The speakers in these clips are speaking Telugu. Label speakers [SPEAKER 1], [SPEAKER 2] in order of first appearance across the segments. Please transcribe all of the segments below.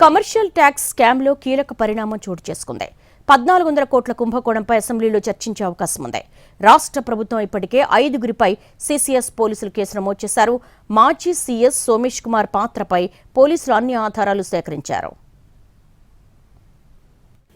[SPEAKER 1] కమర్షియల్ ట్యాక్స్ స్కామ్లో కీలక పరిణామం చోటు చేసుకుంది. 1400 కోట్ల కుంభకోణంపై అసెంబ్లీలో చర్చించే అవకాశం ఉంది. రాష్ట్ర ప్రభుత్వం ఇప్పటికే 5గురిపై సీసీఎస్ పోలీసులు కేసు నమోదు చేశారు. మాజీ సీఎస్ సోమేష్ కుమార్ పాత్రపై పోలీసులు అన్ని ఆధారాలు సేకరించారు.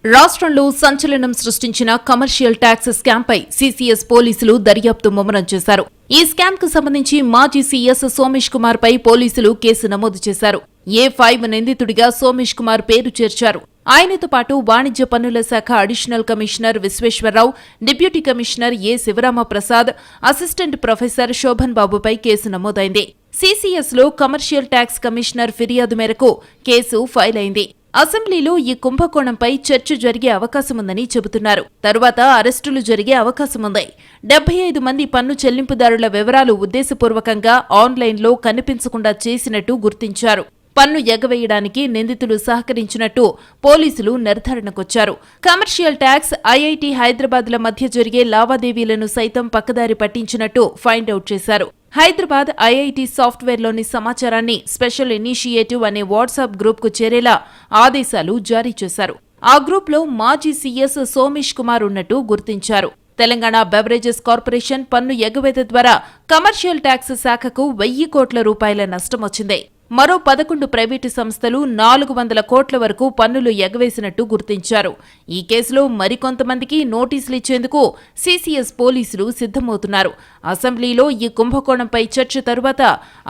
[SPEAKER 2] రాష్ట్రంలో సంచలనం సృష్టించిన కమర్షియల్ ట్యాక్స్ స్కామ్పై సీసీఎస్ పోలీసులు దర్యాప్తు ముమ్మరం చేశారు. ఈ స్కామ్ కు సంబంధించి మాజీ సీఎస్ సోమేష్ కుమార్ పై పోలీసులు కేసు నమోదు చేశారు. A5 నిందితుడిగా సోమేష్ కుమార్ పేరు చేర్చారు. ఆయనతో పాటు వాణిజ్య పన్నుల శాఖ additional commissioner Visweswararao, deputy commissioner A Sivarama Prasad, assistant professor Sobhan బాబుపై కేసు నమోదైంది. సీసీఎస్ లో కమర్షియల్ ట్యాక్స్ కమిషనర్ ఫిర్యాదు మేరకు కేసు ఫైల్ అయింది. అసెంబ్లీలో ఈ కుంభకోణంపై చర్చ జరిగే అవకాశముందని చెబుతున్నారు. తరువాత అరెస్టులు జరిగే అవకాశముంది. 75 మంది పన్ను చెల్లింపుదారుల వివరాలు ఉద్దేశపూర్వకంగా ఆన్లైన్లో కనిపించకుండా చేసినట్టు గుర్తించారు. పన్ను ఎగవేయడానికి నిందితులు సహకరించినట్టు పోలీసులు నిర్ధారణకొచ్చారు. కమర్షియల్ ట్యాక్స్, ఐఐటీ హైదరాబాద్ల మధ్య జరిగే లావాదేవీలను సైతం పక్కదారి పట్టించినట్టు ఫైండ్ అవుట్ చేశారు. హైదరాబాద్ ఐఐటీ సాఫ్ట్వేర్లోని సమాచారాన్ని స్పెషల్ ఇనిషియేటివ్ అనే వాట్సాప్ గ్రూప్కు చేరేలా ఆదేశాలు జారీ చేశారు. ఆ గ్రూప్లో మాజీ సీఎస్ సోమేష్ కుమార్ ఉన్నట్టు గుర్తించారు. తెలంగాణ బెవరేజెస్ కార్పొరేషన్ పన్ను ఎగవేత ద్వారా కమర్షియల్ ట్యాక్స్ శాఖకు 1000 కోట్ల రూపాయల నష్టం వచ్చింది. మరో 11 ప్రైవేటు సంస్థలు 400 కోట్ల వరకు పన్నులు ఎగవేసినట్టు గుర్తించారు. ఈ కేసులో మరికొంతమందికి నోటీసులు ఇచ్చేందుకు సీసీఎస్ పోలీసులు సిద్ధమవుతున్నారు. అసెంబ్లీలో ఈ కుంభకోణంపై చర్చ తరువాత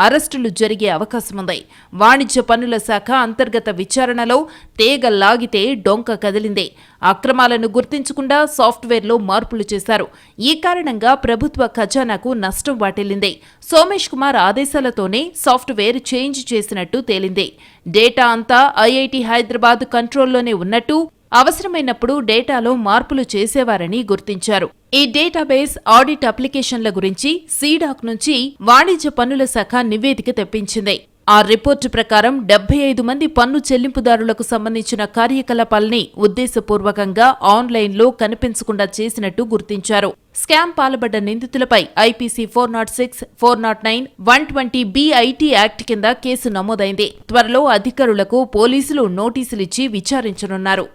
[SPEAKER 2] అరెస్టులు జరిగే అవకాశముంది. వాణిజ్య పన్నుల శాఖ అంతర్గత విచారణలో తీగ లాగితే డొంక కదిలింది. అక్రమాలను గుర్తించకుండా సాఫ్ట్వేర్లో మార్పులు చేశారు. ఈ కారణంగా ప్రభుత్వ ఖజానాకు నష్టం వాటిల్లింది. సోమేష్ కుమార్ ఆదేశాలతోనే సాఫ్ట్వేర్ చేంజ్ చేసినట్టు తేలింది. డేటా అంతా ఐఐటీ హైదరాబాద్ కంట్రోల్లోనే ఉన్నట్టు, అవసరమైనప్పుడు డేటాలో మార్పులు చేసేవారని గుర్తించారు. ఈ డేటాబేస్ ఆడిట్ అప్లికేషన్ల గురించి సీడాక్ నుంచి వాణిజ్య పన్నుల శాఖ నివేదిక తెప్పించింది. ఆ రిపోర్టు ప్రకారం 75 మంది పన్ను చెల్లింపుదారులకు సంబంధించిన కార్యకలాపాల్ని ఉద్దేశపూర్వకంగా ఆన్లైన్లో కనిపించకుండా చేసినట్టు గుర్తించారు. స్కామ్ పాల్పడ్డ నిందితులపై ఐపీసీ 406, 409, 120 ఐటీ యాక్ట్ కింద కేసు నమోదైంది. త్వరలో అధికారులకు పోలీసులు నోటీసులిచ్చి విచారించనున్నారు.